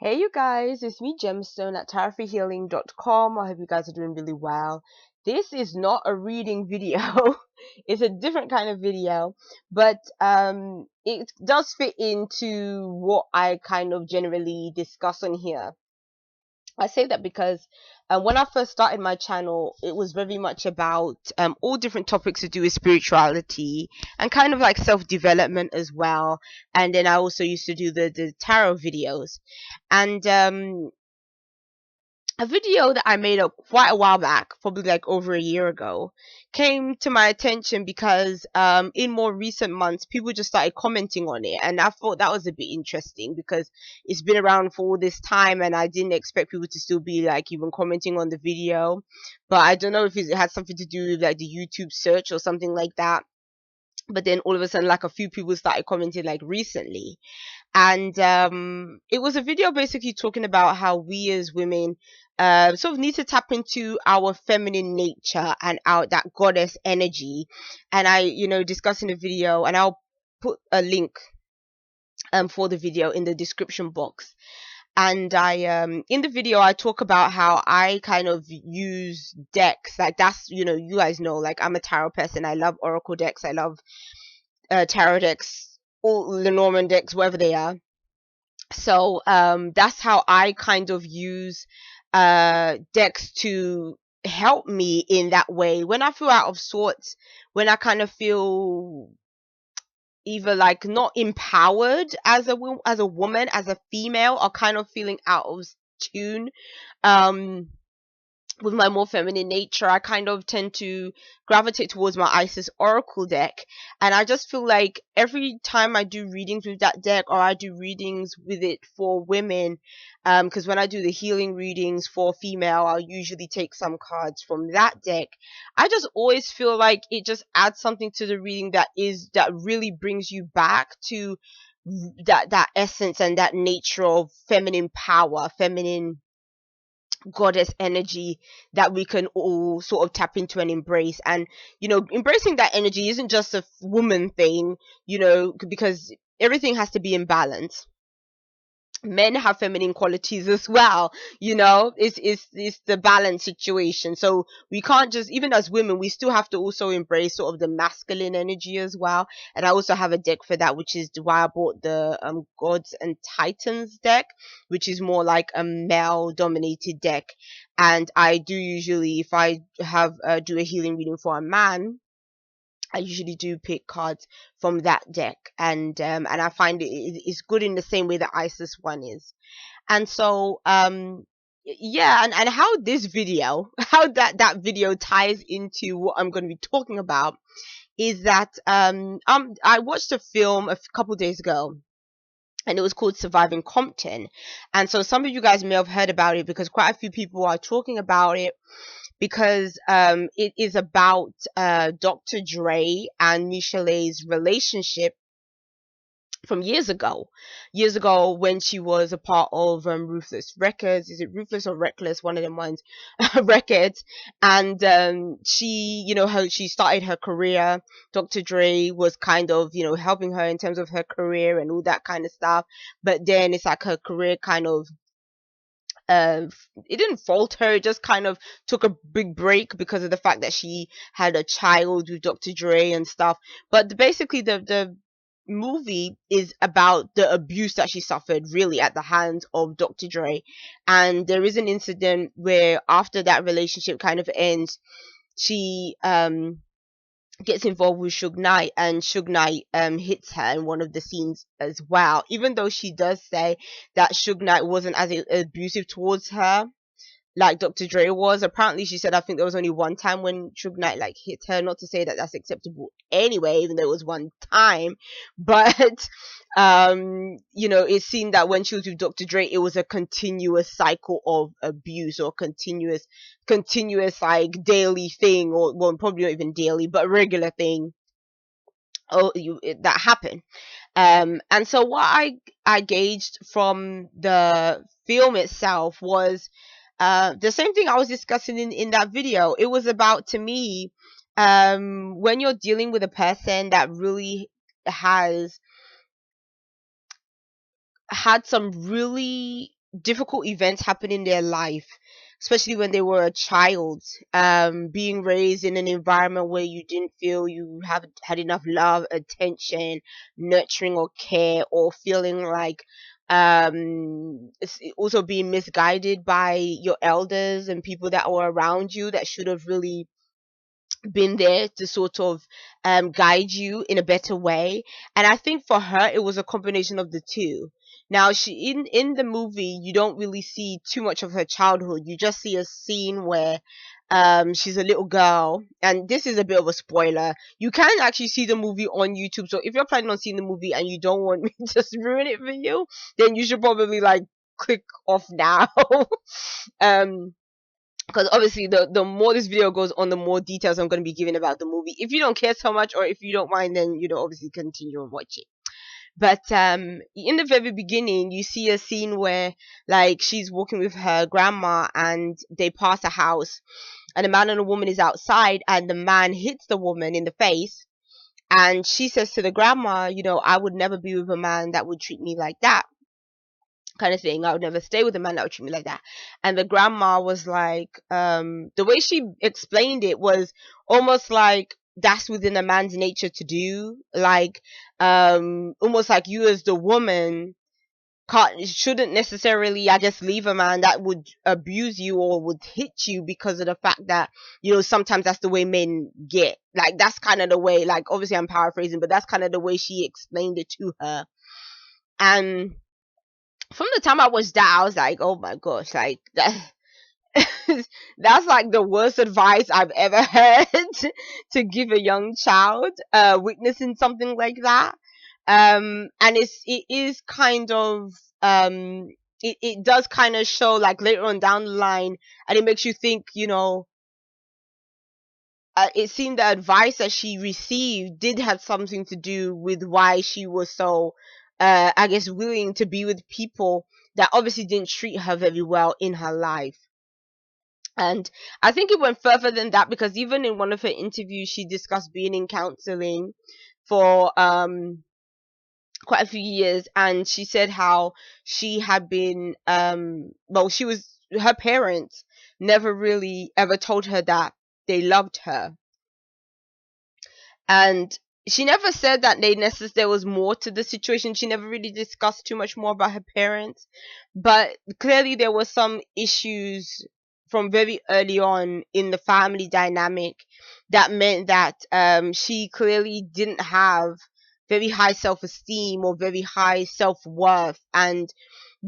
Hey you guys, it's me Gemstone at tarotfreehealing.com. I hope you guys are doing really well. This is not a reading video. It's a different kind of video, but it does fit into what I kind of generally discuss on here. I say that because when I first started my channel, it was very much about all different topics to do with spirituality and kind of like self-development as well. And then I also used to do the tarot videos. And a video that I made up quite a while back, probably like over a year ago, came to my attention because in more recent months people just started commenting on it, and I thought that was a bit interesting because it's been around for all this time and I didn't expect people to still be like even commenting on the video. But I don't know if it had something to do with like the YouTube search or something like that. But then all of a sudden, like a few people started commenting like recently, and it was a video basically talking about how we as women sort of need to tap into our feminine nature and our that goddess energy. And I discussing the video, and I'll put a link for the video in the description box. And I in the video I talk about how I kind of use decks. Like, that's, you guys know, like, I'm a tarot person. I love oracle decks. I love tarot decks, all the Norman decks, wherever they are. So that's how I kind of use decks to help me in that way when I feel out of sorts, when I kind of feel either like not empowered as a woman, as a female, or kind of feeling out of tune. um with my more feminine nature, I kind of tend to gravitate towards my Isis Oracle deck. And I just feel like every time I do readings with that deck, or I do readings with it for women, because when I do the healing readings for female, I'll usually take some cards from that deck. I just always feel like it just adds something to the reading that really brings you back to that essence and that nature of feminine power, feminine goddess energy that we can all sort of tap into and embrace. And embracing that energy isn't just a woman thing, because everything has to be in balance. Men have feminine qualities as well. It's the balance situation. So we can't just, even as women, we still have to also embrace sort of the masculine energy as well. And I also have a deck for that, which is why I bought the Gods and Titans deck, which is more like a male dominated deck. And I do usually, if I have do a healing reading for a man, I usually do pick cards from that deck. And I find it's good in the same way that Isis one is. And so yeah, and how this video, how that video ties into what I'm going to be talking about is that I watched a film a couple days ago, and it was called Surviving Compton. And so some of you guys may have heard about it because quite a few people are talking about it, because it is about Dr. Dre and Michelle's relationship from years ago when she was a part of Ruthless Records. Is it Ruthless or Reckless, one of them ones? Records. And she, how she started her career. Dr. Dre was kind of, helping her in terms of her career and all that kind of stuff. But then it's like her career kind of it didn't falter. It just kind of took a big break because of the fact that she had a child with Dr. Dre and stuff. But basically the movie is about the abuse that she suffered, really, at the hands of Dr. Dre. And there is an incident where after that relationship kind of ends, she gets involved with Suge Knight, and Suge Knight hits her in one of the scenes as well. Even though she does say that Suge Knight wasn't as abusive towards her like Dr. Dre was. Apparently, she said, I think there was only one time when Suge Knight like hit her. Not to say that that's acceptable anyway, even though it was one time, but it seemed that when she was with Dr. Dre, it was a continuous cycle of abuse, or continuous like daily thing, or well, probably not even daily, but regular thing. That happened. And so what I gauged from the film itself was the same thing I was discussing in that video. It was about, to me, when you're dealing with a person that really has had some really difficult events happen in their life, especially when they were a child, being raised in an environment where you didn't feel you have had enough love, attention, nurturing, or care, or feeling like also being misguided by your elders and people that were around you that should have really been there to sort of guide you in a better way. And I think for her it was a combination of the two. Now she in the movie you don't really see too much of her childhood. You just see a scene where she's a little girl, and this is a bit of a spoiler. You can actually see the movie on YouTube, so if you're planning on seeing the movie and you don't want me to just ruin it for you, then you should probably like click off now. um because obviously the more this video goes on, the more details I'm going to be giving about the movie. If you don't care so much, or if you don't mind, then obviously continue and watch it. But in the very beginning you see a scene where like she's walking with her grandma and they pass a house, and a man and a woman is outside, and the man hits the woman in the face, and she says to the grandma, I would never be with a man that would treat me like that, kind of thing. I would never stay with a man that would treat me like that. And the grandma was like, the way she explained it was almost like that's within a man's nature to do. Like, almost like you as the woman shouldn't necessarily, I guess, leave a man that would abuse you or would hit you because of the fact that, sometimes that's the way men get. Like, that's kind of the way, like, obviously I'm paraphrasing, but that's kind of the way she explained it to her. And from the time I watched that, I was like, oh my gosh, like that, that's like the worst advice I've ever heard to give a young child witnessing something like that. And it is kind of it does kind of show like later on down the line, and it makes you think, it seemed the advice that she received did have something to do with why she was so, I guess, willing to be with people that obviously didn't treat her very well in her life. And I think it went further than that, because even in one of her interviews, she discussed being in counseling for quite a few years, and she said how she had been, well, her parents never really ever told her that they loved her. And she never said that there was more to the situation. She never really discussed too much more about her parents, but clearly there were some issues from very early on in the family dynamic that meant that she clearly didn't have very high self-esteem or very high self-worth, and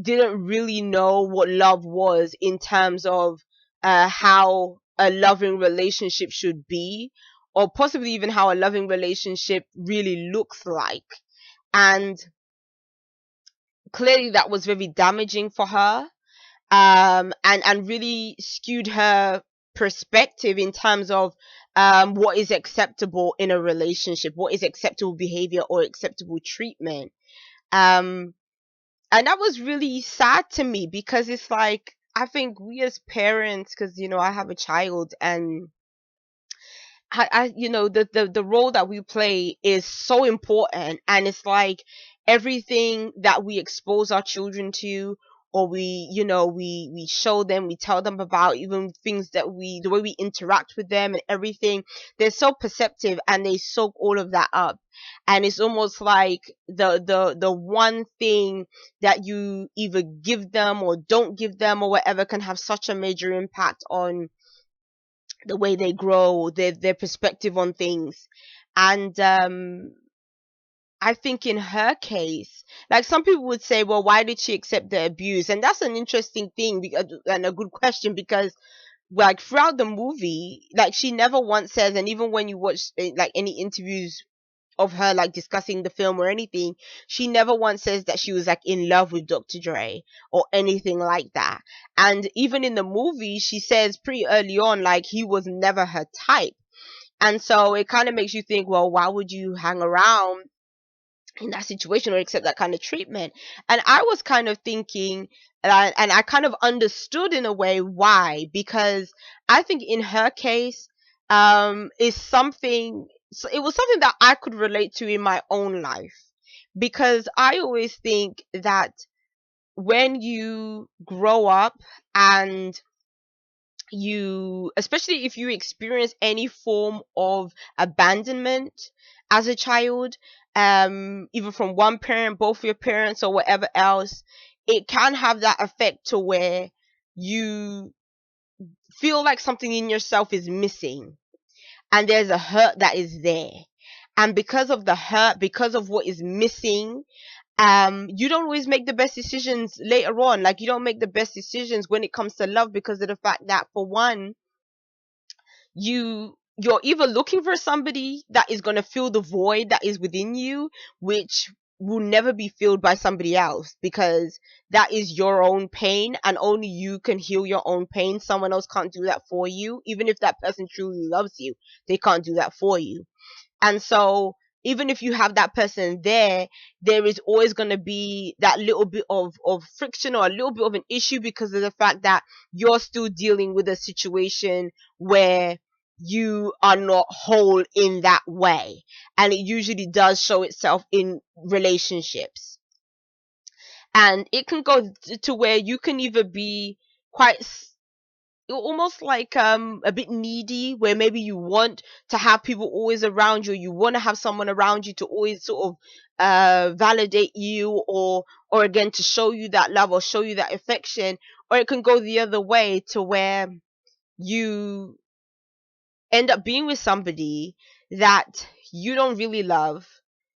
didn't really know what love was in terms of how a loving relationship should be, or possibly even how a loving relationship really looks like. And clearly that was very damaging for her, and really skewed her perspective in terms of what is acceptable in a relationship, what is acceptable behavior or acceptable treatment. um and that was really sad to me, because it's like, I think we as parents, because I have a child, and the role that we play is so important. And it's like everything that we expose our children to, or we show them, we tell them about, even things that the way we interact with them and everything, they're so perceptive and they soak all of that up. And it's almost like the one thing that you either give them or don't give them or whatever can have such a major impact on the way they grow, their perspective on things. And I think in her case, like, some people would say, well, why did she accept the abuse? And that's an interesting thing, and a good question, because like throughout the movie, like, she never once says, and even when you watch like any interviews of her like discussing the film or anything, she never once says that she was like in love with Dr. Dre or anything like that. And even in the movie, she says pretty early on, like, he was never her type. And so it kind of makes you think, well, why would you hang around in that situation or accept that kind of treatment? And I was kind of thinking, and I kind of understood in a way why, because I think in her case, is something, so it was something that I could relate to in my own life, because I always think that when you grow up and you, especially if you experience any form of abandonment as a child, either from one parent, both of your parents, or whatever else, it can have that effect to where you feel like something in yourself is missing, and there's a hurt that is there. And because of the hurt, because of what is missing, you don't always make the best decisions later on. Like, you don't make the best decisions when it comes to love, because of the fact that, for one, you're either looking for somebody that is going to fill the void that is within you, which will never be filled by somebody else, because that is your own pain, and only you can heal your own pain. Someone else can't do that for you. Even if that person truly loves you, they can't do that for you. And so, even if you have that person there, there is always going to be that little bit of friction, or a little bit of an issue, because of the fact that you're still dealing with a situation where you are not whole in that way. And it usually does show itself in relationships. And it can go to where you can either be quite almost like a bit needy, where maybe you want to have people always around you, you want to have someone around you to always sort of validate you, or again, to show you that love or show you that affection. Or it can go the other way, to where you end up being with somebody that you don't really love.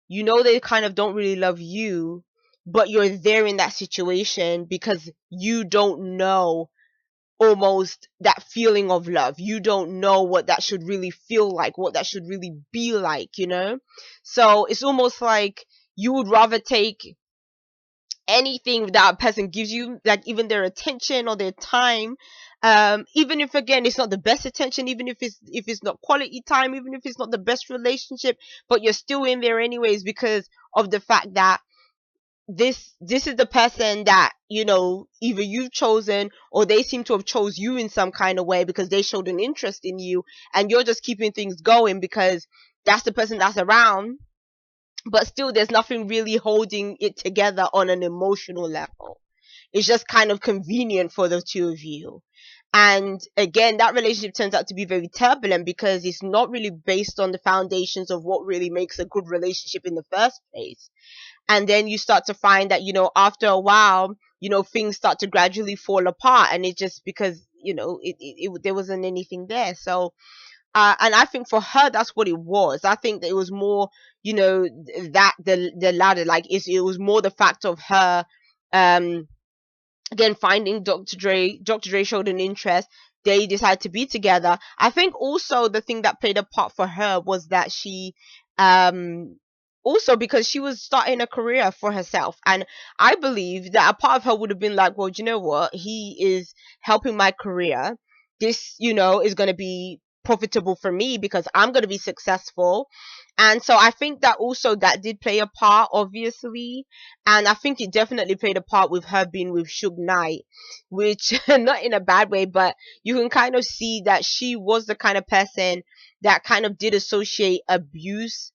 You know, they kind of don't really love you, but you're there in that situation because you don't know almost that feeling of love. You don't know what that should really feel like, what that should really be like, you know? So it's almost like you would rather take anything that a person gives you, like even their attention or their time, even if, again, it's not the best attention, even if it's not quality time, even if it's not the best relationship, but you're still in there anyways, because of the fact that this is the person that, either you've chosen, or they seem to have chose you in some kind of way, because they showed an interest in you, and you're just keeping things going because that's the person that's around. But still, there's nothing really holding it together on an emotional level. It's just kind of convenient for the two of you. And again, that relationship turns out to be very turbulent, because it's not really based on the foundations of what really makes a good relationship in the first place. And then you start to find that, after a while, things start to gradually fall apart, and it just, because, there wasn't anything there. So, and I think for her, that's what it was. I think that it was more, that the latter, like, it was more the fact of her, um, again, finding Dr. Dre. Dr. Dre showed an interest. They decided to be together. I think also the thing that played a part for her was that she, um, also because she was starting a career for herself. And I believe that a part of her would have been like, well, you know what? He is helping my career. This, is going to be profitable for me, because I'm going to be successful. And so I think that also that did play a part, obviously. And I think it definitely played a part with her being with Suge Knight, which, not in a bad way, but you can kind of see that she was the kind of person that kind of did associate abuse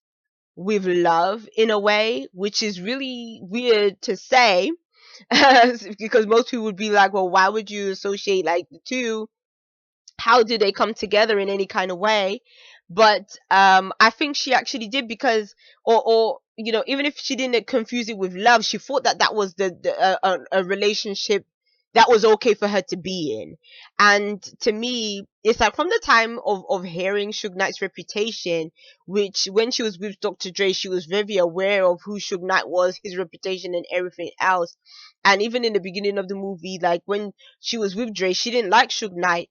with love in a way, which is really weird to say, because most people would be like, well, why would you associate like the two? How do they come together in any kind of way? But I think she actually did, because, or even if she didn't confuse it with love, she thought that that was a relationship that was okay for her to be in. And to me, it's like, from the time of hearing Suge Knight's reputation, which, when she was with Dr. Dre, she was very aware of who Suge Knight was, his reputation, and everything else. And even in the beginning of the movie, like when she was with Dre, she didn't like Suge Knight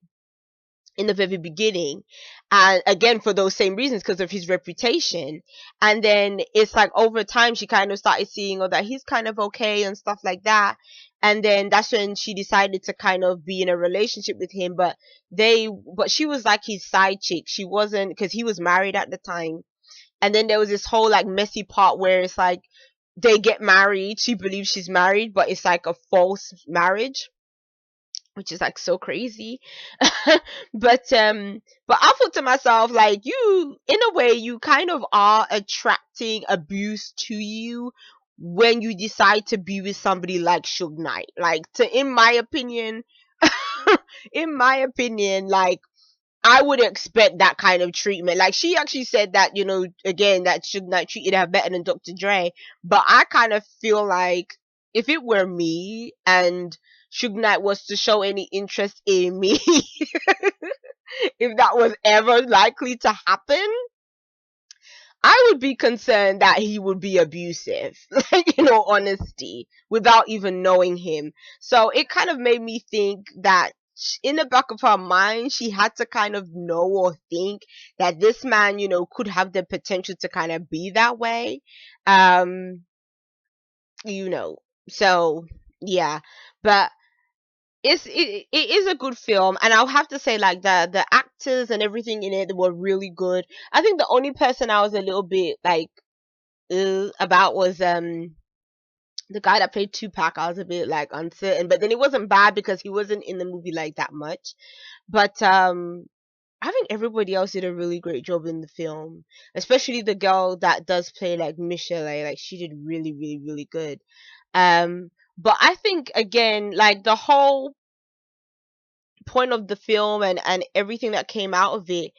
in the very beginning, and again, for those same reasons, because of his reputation. And then it's like, over time, she kind of started seeing, oh, that he's kind of okay and stuff like that. And then that's when she decided to kind of be in a relationship with him. But she was like his side chick. She wasn't, because he was married at the time. And then there was this whole like messy part where it's like, they get married, she believes she's married, but it's like a false marriage, which is like so crazy. But I thought to myself, like, you, in a way, you kind of are attracting abuse to you, when you decide to be with somebody like Suge Knight. Like, in my opinion, in my opinion, like, I would expect that kind of treatment. Like, she actually said that, again, that Suge Knight treated her better than Dr. Dre. But I kind of feel like if it were me and Suge Knight was to show any interest in me, if that was ever likely to happen, I would be concerned that he would be abusive, like, in all honesty, without even knowing him. So it kind of made me think that in the back of her mind, she had to kind of know or think that this man, could have the potential to kind of be that way. Um, you know, so yeah, but it is a good film, and I'll have to say, like, the actors and everything in it were really good. I think the only person I was a little bit like about was the guy that played Tupac. I was a bit like uncertain, but then it wasn't bad because he wasn't in the movie like that much. But I think everybody else did a really great job in the film, especially the girl that does play like Michelle. Like, she did really, really, really good. But I think, again, like, the whole point of the film and everything that came out of it,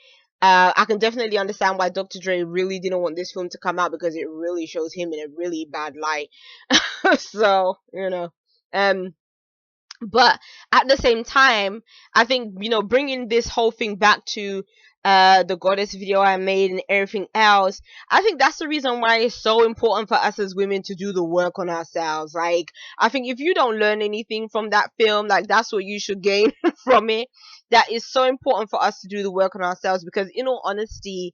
I can definitely understand why Dr. Dre really didn't want this film to come out, because it really shows him in a really bad light. So, um, but at the same time, I think, bringing this whole thing back to the goddess video I made and everything else, I think that's the reason why it's so important for us as women to do the work on ourselves. Like, I think if you don't learn anything from that film, like, that's what you should gain from it. That is so important for us to do the work on ourselves, because in all honesty,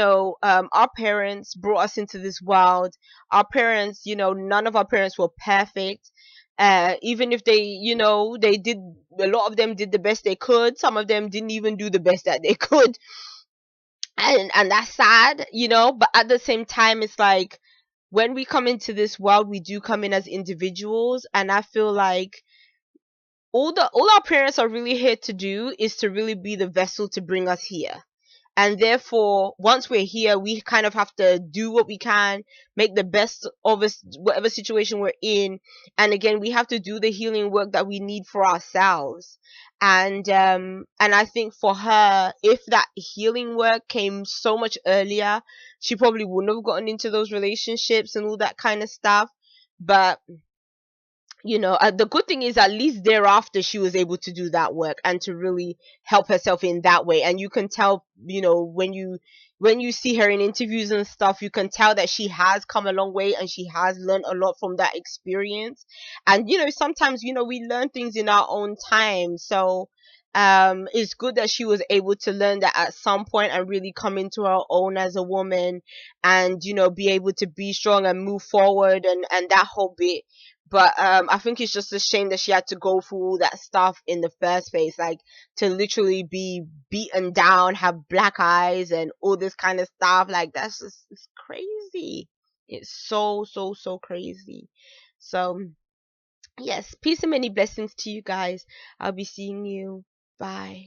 our parents brought us into this world. Our parents, none of our parents were perfect. Even if they, they did, a lot of them did the best they could. Some of them didn't even do the best that they could. And that's sad, but at the same time, it's like, when we come into this world, we do come in as individuals. And I feel like all our parents are really here to do is to really be the vessel to bring us here. And therefore, once we're here, we kind of have to do what we can, make the best of us, whatever situation we're in. And again, we have to do the healing work that we need for ourselves. And I think for her, if that healing work came so much earlier, she probably wouldn't have gotten into those relationships and all that kind of stuff. But the good thing is, at least thereafter, she was able to do that work and to really help herself in that way. And you can tell, when you see her in interviews and stuff, you can tell that she has come a long way and she has learned a lot from that experience. And sometimes, we learn things in our own time. So it's good that she was able to learn that at some point and really come into her own as a woman, and be able to be strong and move forward, and that whole bit. But I think it's just a shame that she had to go through all that stuff in the first place, like, to literally be beaten down, have black eyes, and all this kind of stuff. Like, that's just, it's crazy. It's so, so, so crazy. So yes, peace and many blessings to you guys. I'll be seeing you. Bye.